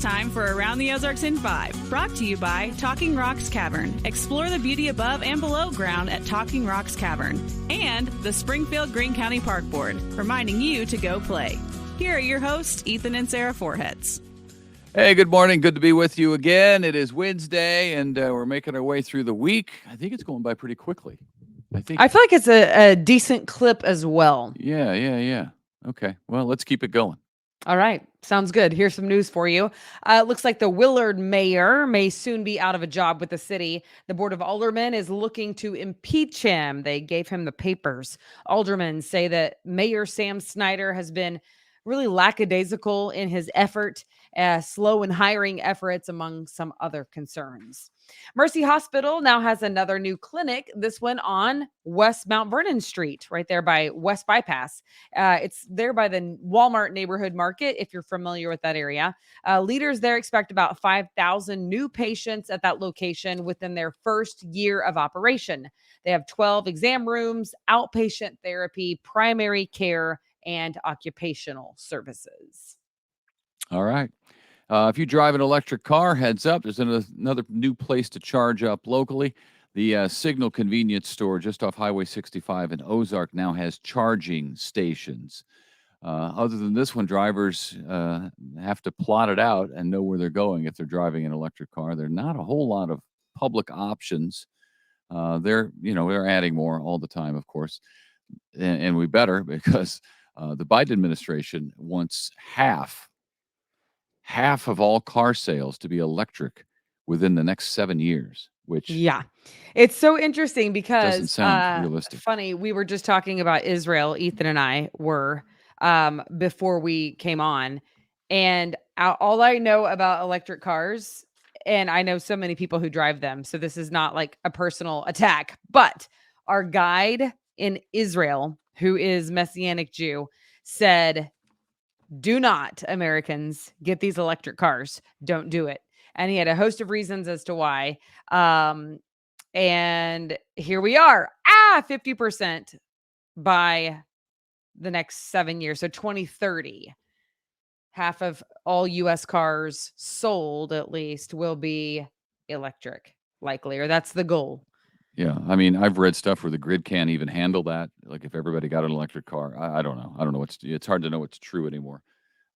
time for Around the Ozarks in 5, brought to you by Talking Rocks Cavern. Explore the beauty above and below ground at Talking Rocks Cavern. And the Springfield Greene County Park Board, reminding you to go play. Here are your hosts, Ethan and Sarah Foreheads. Hey, good morning. Good to be with you again. It is Wednesday, and we're making our way through the week. I think it's going by pretty quickly. I feel like it's a decent clip as well. Yeah. Okay, well, let's keep it going. All right. Sounds good. Here's some news for you. It looks like the Willard mayor may soon be out of a job with the city. The Board of Aldermen is looking to impeach him. They gave him the papers. Aldermen say that Mayor Sam Snyder has been really lackadaisical in his effort, slow in hiring efforts, among some other concerns. Mercy Hospital now has another new clinic, this one on West Mount Vernon Street, right there by West Bypass. It's there by the Walmart neighborhood market, if you're familiar with that area. Leaders there expect about 5,000 new patients at that location within their first year of operation. They have 12 exam rooms, outpatient therapy, primary care, and occupational services. All right. If you drive an electric car, heads up, there's another new place to charge up locally. The Signal convenience store just off Highway 65 in Ozark now has charging stations. Other than this one, drivers have to plot it out and know where they're going if they're driving an electric car. There are not a whole lot of public options. They're adding more all the time, of course, and we better, because the Biden administration wants half of all car sales to be electric within the next 7 years, which it's so interesting because doesn't sound realistic. Funny, we were just talking about Israel, Ethan and I were, before we came on, and all I know about electric cars, and I know so many people who drive them, so this is not like a personal attack, but our guide in Israel, who is Messianic Jew, said, do not, Americans, get these electric cars. Don't do it. And he had a host of reasons as to why. And here we are, 50% by the next 7 years. So 2030, half of all U.S. cars sold, at least, will be electric, likely, or that's the goal. Yeah, I mean, I've read stuff where the grid can't even handle that. Like if everybody got an electric car, I don't know. I don't know it's hard to know what's true anymore.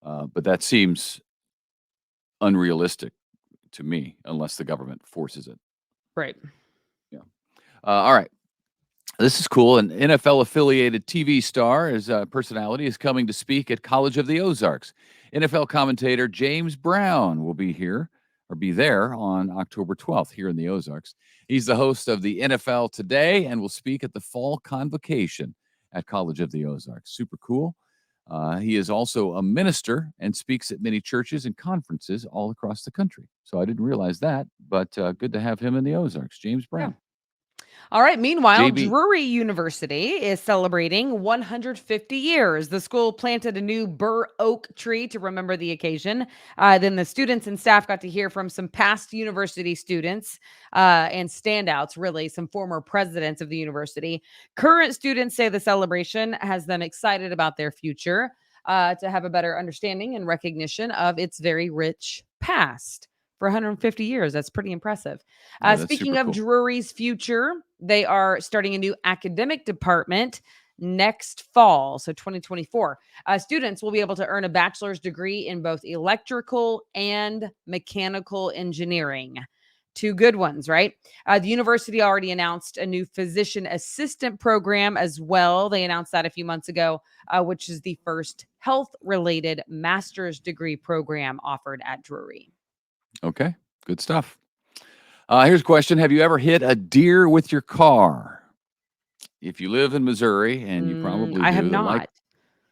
But that seems unrealistic to me, unless the government forces it. Right. Yeah. All right. This is cool. An NFL-affiliated TV star, his personality, is coming to speak at College of the Ozarks. NFL commentator James Brown will be there on October 12th here in the Ozarks. He's the host of the NFL Today and will speak at the fall convocation at College of the Ozarks. Super cool. He is also a minister and speaks at many churches and conferences all across the country. So I didn't realize that, but good to have him in the Ozarks. James Brown. Yeah. All right. Meanwhile, JB. Drury University is celebrating 150 years. The school planted a new bur oak tree to remember the occasion. Then the students and staff got to hear from some past university students and standouts, really, some former presidents of the university. Current students say the celebration has them excited about their future, to have a better understanding and recognition of its very rich past. For 150 years. That's pretty impressive. Speaking of cool. Drury's future, they are starting a new academic department next fall, so 2024. Students will be able to earn a bachelor's degree in both electrical and mechanical engineering. Two good ones, right? The university already announced a new physician assistant program as well. They announced that a few months ago, which is the first health-related master's degree program offered at Drury. Okay, good stuff. Here's a question. Have you ever hit a deer with your car? If you live in Missouri, and you probably do, I have not.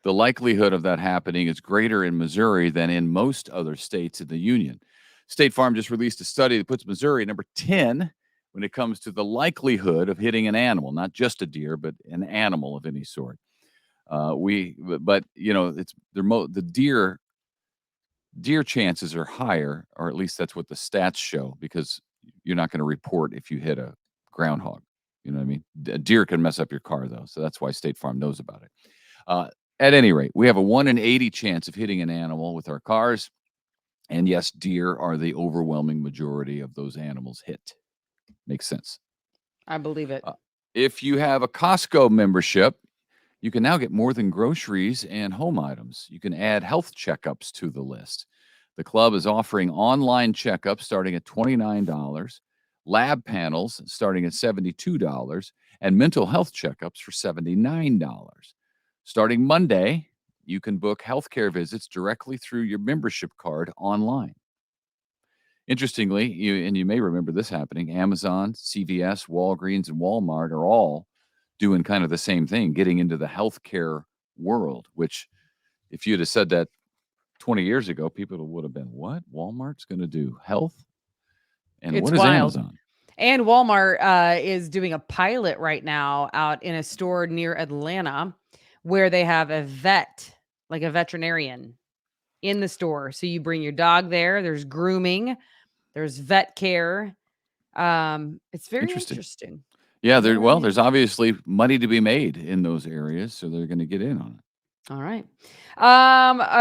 The likelihood of that happening is greater in Missouri than in most other states in the union. State Farm just released a study that puts Missouri at number 10 when it comes to the likelihood of hitting an animal, not just a deer, but an animal of any sort. The deer chances are higher, or at least that's what the stats show, because you're not going to report if you hit a groundhog. You know what I mean? A deer can mess up your car, though, so that's why State Farm knows about it. At any rate, we have a 1 in 80 chance of hitting an animal with our cars. And yes, deer are the overwhelming majority of those animals hit. Makes sense. I believe it. If you have a Costco membership, you can now get more than groceries and home items. You can add health checkups to the list. The club is offering online checkups starting at $29, lab panels starting at $72, and mental health checkups for $79. Starting Monday, you can book healthcare visits directly through your membership card online. Interestingly, you may remember this happening, Amazon, CVS, Walgreens, and Walmart are all doing kind of the same thing, getting into the healthcare world, which if you'd have said that 20 years ago, people would have been, what? Walmart's going to do health? And It's what is wild. Amazon? And Walmart is doing a pilot right now out in a store near Atlanta where they have a vet, like a veterinarian in the store. So you bring your dog there, there's grooming, there's vet care. It's very Interesting. interesting. Yeah, Very there's obviously money to be made in those areas, so they're going to get in on it. All right.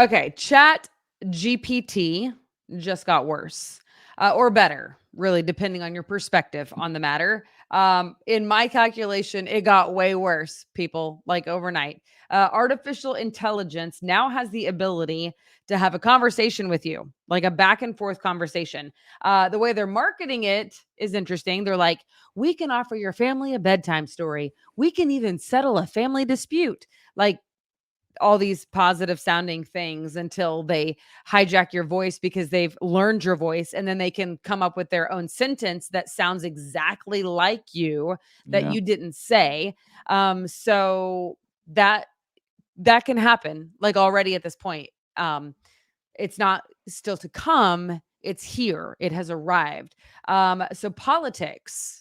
Okay. Chat GPT just got worse or better, really, depending on your perspective on the matter. In my calculation, it got way worse, people, like overnight. Artificial intelligence now has the ability to have a conversation with you, like a back and forth conversation. The way they're marketing it is interesting. They're like, we can offer your family a bedtime story. We can even settle a family dispute. Like, all these positive sounding things until they hijack your voice because they've learned your voice, and then they can come up with their own sentence that sounds exactly like you that Yeah. you didn't say. So that can happen like already at this point. It's not still to come. It's here. It has arrived. So politics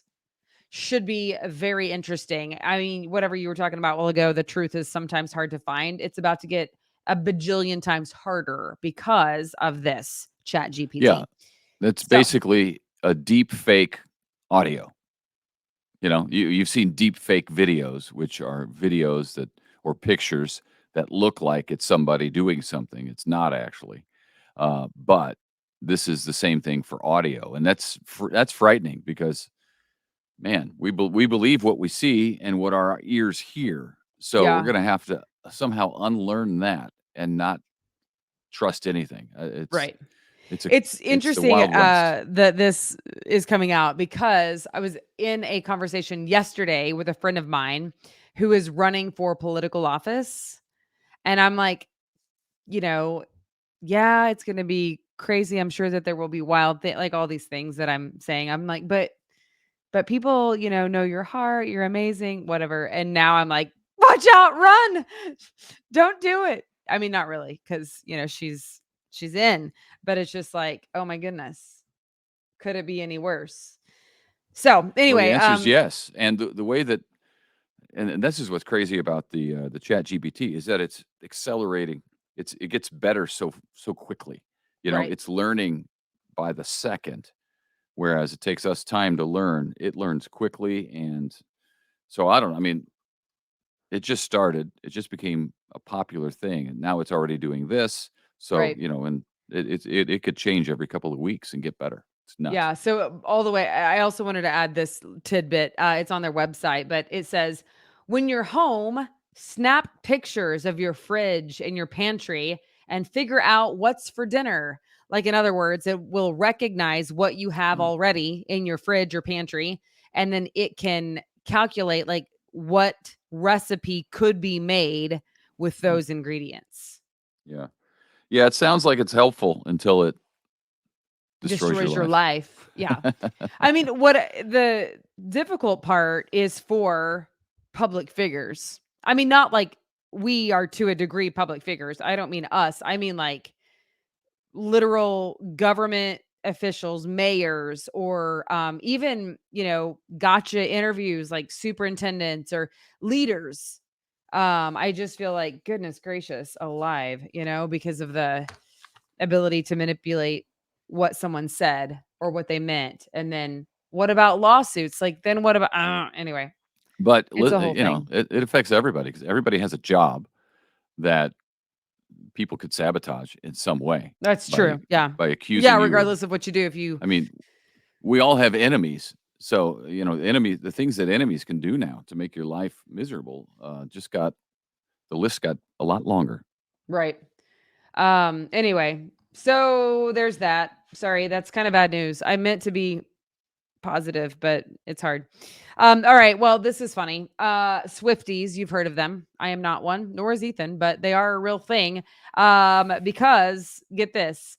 should be very interesting. I mean, whatever you were talking about a while ago, the truth is sometimes hard to find. It's about to get a bajillion times harder because of this Chat GPT. Yeah, that's So, basically a deep fake audio. You've seen deep fake videos, which are videos that or pictures that look like it's somebody doing something. It's not actually. But this is the same thing for audio, and that's frightening because, man, we believe what we see and what our ears hear. So we're yeah, going to have to somehow unlearn that and not trust anything. right. It's It's the interesting Wild West. that this is coming out because I was in a conversation yesterday with a friend of mine who is running for political office. And I'm like, you know, yeah, it's going to be crazy. I'm sure that there will be wild like all these things that I'm saying. I'm like, but people, know your heart, you're amazing, whatever. And now I'm like, watch out, run. Don't do it. I mean, not really, because she's in, but it's just like, oh my goodness, could it be any worse? So Well, the anyway, answer is yes. And the way that and this is what's crazy about the Chat GPT is that it's accelerating. It gets better so quickly. right, It's learning by the second, whereas it takes us time to learn. It learns quickly, and so I don't know. I mean, it just started. It just became a popular thing, and now it's already doing this. So right. and it could change every couple of weeks and get better. It's nuts. Yeah. So all the way, I also wanted to add this tidbit. It's on their website, but it says, when you're home, snap pictures of your fridge and your pantry and figure out what's for dinner. Like, in other words, it will recognize what you have Mm, already in your fridge or pantry, and then it can calculate like what recipe could be made with mm, those ingredients. yeah, yeah. It sounds like it's helpful until it destroys your Destroys your life. life. Yeah. I mean, what the difficult part is for public figures. I mean, not like we are to a degree public figures. I don't mean us. I mean like literal government officials, mayors, or even, gotcha interviews like superintendents or leaders. I just feel like, goodness gracious alive, because of the ability to manipulate what someone said or what they meant. And then what about lawsuits? Like, then what about, anyway, But it's a whole thing. it affects everybody because everybody has a job that people could sabotage in some way That's by true. Yeah. by Yeah, accusing you of. regardless of what you do, if you I mean, we all have enemies. So, the things that enemies can do now to make your life miserable, the list got a lot longer. right. Anyway, so there's that. Sorry, that's kind of bad news. I meant to be positive, but it's hard. All right. Well, this is funny. Swifties, you've heard of them. I am not one, nor is Ethan, but they are a real thing. Because get this.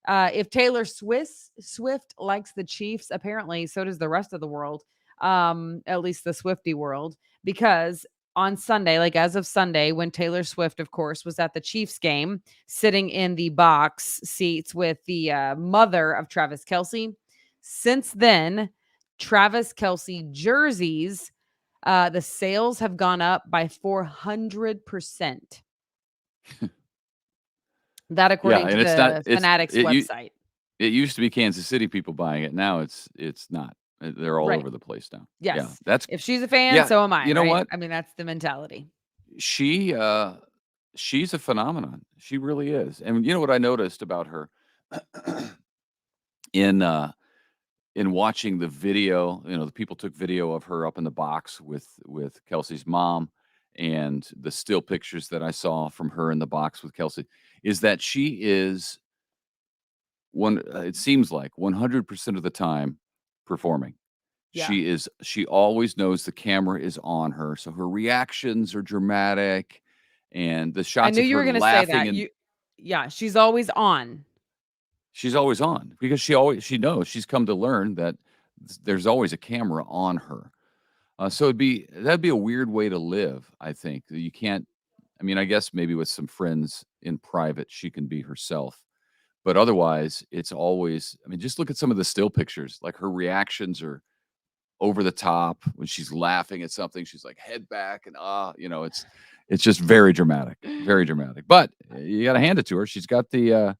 If Taylor Swift likes the Chiefs, apparently so does the rest of the world. At least the Swifty world, because on Sunday, like as of Sunday, when Taylor Swift, of course, was at the Chiefs game, sitting in the box seats with the mother of Travis Kelce. Since then, Travis Kelce jerseys, the sales have gone up by 400%. That Yeah, according to and it's not the Fanatics website. it used to be Kansas City people buying it. Now it's not. They're all Right. over the place now. Yeah, Yes. that's If she's a fan, yeah. so am I, You know right? what? I mean, that's the mentality. She she's a phenomenon. She really is. And you know what I noticed about her in in watching the video, the people took video of her up in the box with Kelsey's mom, and the still pictures that I saw from her in the box with Kelsey, is that she is it seems like 100% of the time performing. Yeah. She always knows the camera is on her, so her reactions are dramatic, and the I shots knew of you were her going to say laughing, that. and Yeah, she's always on. she's always on because she knows, she's come to learn that there's always a camera on her. So that'd be a weird way to live, I think. You can't. I mean, I guess maybe with some friends in private, she can be herself. But otherwise, it's always. I mean, just look at some of the still pictures. Like, her reactions are over the top. When she's laughing at something, she's like head back and it's just very dramatic, very dramatic. But you got to hand it to her. She's got the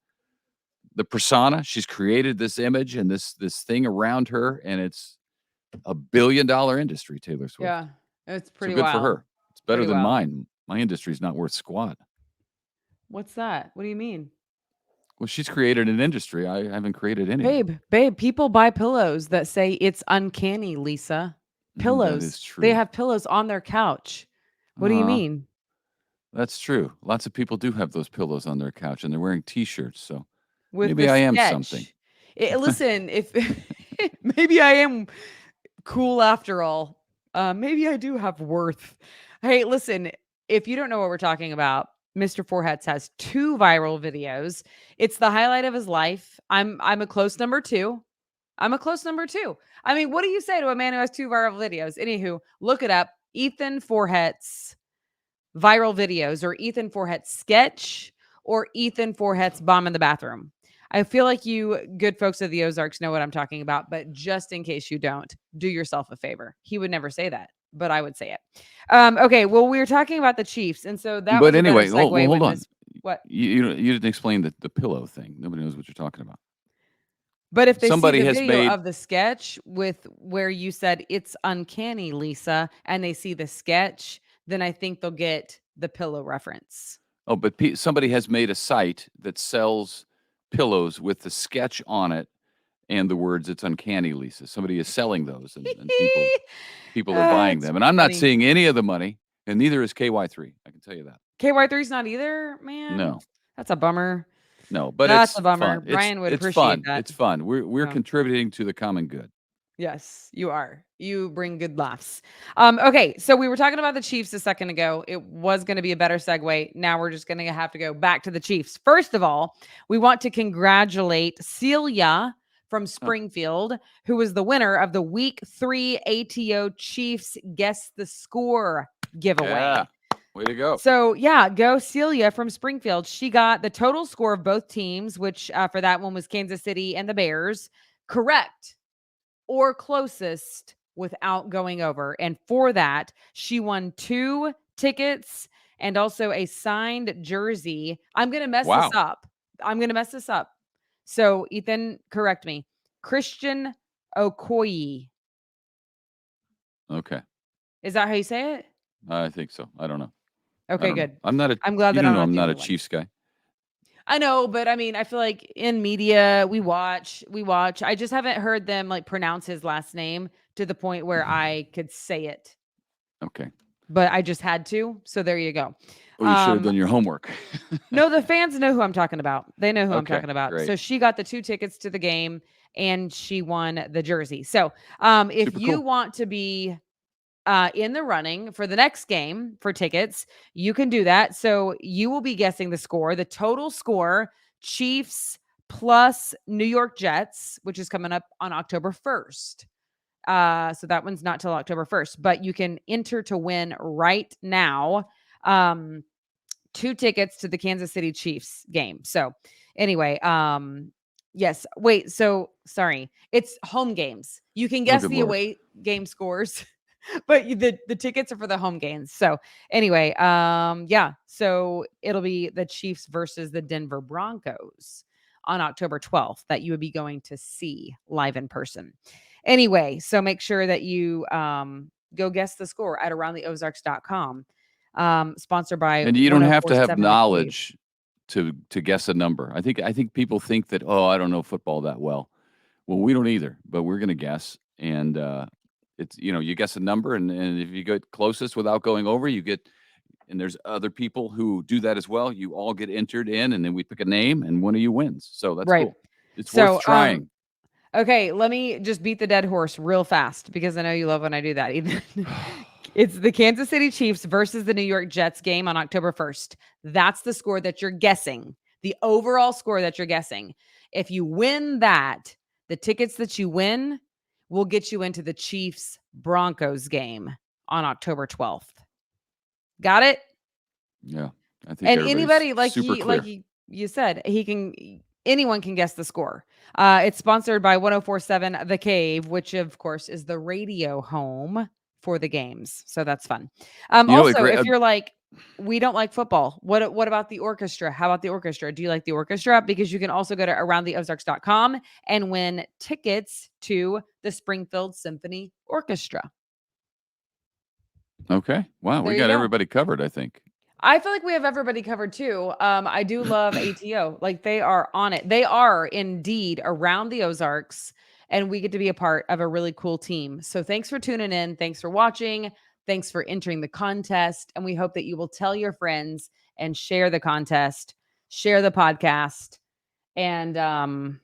persona. She's created this image and this thing around her, and it's $1 billion industry. Taylor Swift. Yeah. It's So pretty good for wild. her. It's better Pretty than wild. mine. My industry's not worth squat. What's that? What do you mean? Well, she's created an industry. I haven't created anything. Babe, people buy pillows that say it's uncanny, Lisa. That is Pillows. They true. have pillows on their couch. What do you mean? That's true. Lots of people do have those pillows on their couch, and they're wearing T-shirts. So With maybe the I am something. sketch. Listen, if maybe I am cool after all. Maybe I do have worth. Hey, listen, if you don't know what we're talking about, Mr. Foreheads has 2 viral videos. It's the highlight of his life. I'm a close number 2. I'm a close number 2. I mean, what do you say to a man who has 2 viral videos? Anywho, look it up. Ethan Forehead's viral videos, or Ethan Forehead's sketch, or Ethan Forehead's bomb in the bathroom. I feel like you good folks of the Ozarks know what I'm talking about, but just in case you don't, do yourself a favor. He would never say that, but I would say it. Okay, well, we were talking about the Chiefs, and so that But was a better anyway, segue hold with on. this. What? You didn't explain the pillow thing. Nobody knows what you're talking about. But if they see Somebody the has video made. of the sketch with where you said it's uncanny, Lisa, and they see the sketch, then I think they'll get the pillow reference. Oh, but somebody has made a site that sells pillows with the sketch on it and the words "It's uncanny, Lisa." Somebody is selling those, and people are buying It's them, and I'm not funny. seeing any of the money, and neither is KY3. I can tell you that. KY3's not either, man. No, That's a bummer. no, but That's it's a bummer. fun. It's Brian would it's appreciate fun. that. It's fun. We're Yeah. contributing to the common good. Yes, you are. You bring good laughs. Okay, so we were talking about the Chiefs a second ago. It was going to be a better segue. Now we're just going to have to go back to the Chiefs. First of all, we want to congratulate Celia from Springfield, who was the winner of the Week 3 ATO Chiefs Guess the Score giveaway. Yeah. Way to go. So, yeah, go Celia from Springfield. She got the total score of both teams, which for that one was Kansas City and the Bears, correct or closest without going over. And for that, she won 2 tickets and also a signed jersey. I'm going to mess this up. So, Ethan, correct me. Christian Okoye. Okay. Is that how you say it? I think so. I don't know. Okay, I don't know. good. I'm not a. I'm glad You that don't I'm know not I'm the not only a one. Chiefs guy. I know, but I mean, I feel like in media, we watch. I just haven't heard them like pronounce his last name to the point where I could say it, Okay. but I just had to. So there you go. Oh, you should have done your homework. No, the fans know who I'm talking about. They know who I'm Okay, talking about. great. So she got the 2 tickets to the game and she won the jersey. So if Super you cool. want to be in the running for the next game for tickets, you can do that. So you will be guessing the score, the total score, Chiefs plus New York Jets, which is coming up on October 1st. So that one's not till October 1st, but you can enter to win right now. 2 tickets to the Kansas City Chiefs game. So anyway, yes. Wait, so sorry. It's home games. You can guess good the Lord. away game scores, but the tickets are for the home games. So anyway, yeah. So it'll be the Chiefs versus the Denver Broncos on October 12th that you would be going to see live in person. Anyway, so make sure that you go guess the score at aroundtheozarks.com. Sponsored by And you don't have to have 1047 The Cave. knowledge to guess a number. I think people think that, oh, I don't know football that well. Well, we don't either, but we're going to guess. And it's, you guess a number, and if you get closest without going over, you get, and there's other people who do that as well. You all get entered in, and then we pick a name, and one of you wins. So that's Right. cool. It's So, worth trying. Okay, let me just beat the dead horse real fast because I know you love when I do that. It's the Kansas City Chiefs versus the New York Jets game on October 1st. That's the score that you're guessing, the overall score that you're guessing. If you win that, the tickets that you win will get you into the Chiefs Broncos game on October 12th. Got it? Yeah, I think And everybody's anybody super clear. you said, anyone can guess the score. It's sponsored by 1047 The Cave, which of course is the radio home for the games. So that's fun. Also, if you're like, we don't like football, what about the orchestra? How about the orchestra? Do you like the orchestra? Because you can also go to aroundtheozarks.com and win tickets to the Springfield Symphony Orchestra. Okay. Wow, we got everybody covered, I think. I feel like we have everybody covered too. I do love ATO. Like they are on it. They are indeed around the Ozarks, and we get to be a part of a really cool team. So thanks for tuning in. Thanks for watching. Thanks for entering the contest. And we hope that you will tell your friends and share the contest, share the podcast, and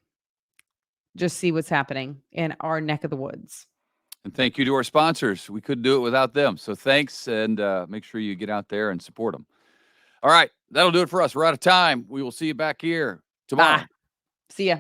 just see what's happening in our neck of the woods. And thank you to our sponsors. We couldn't do it without them. So thanks, and make sure you get out there and support them. All right, that'll do it for us. We're out of time. We will see you back here tomorrow. See ya.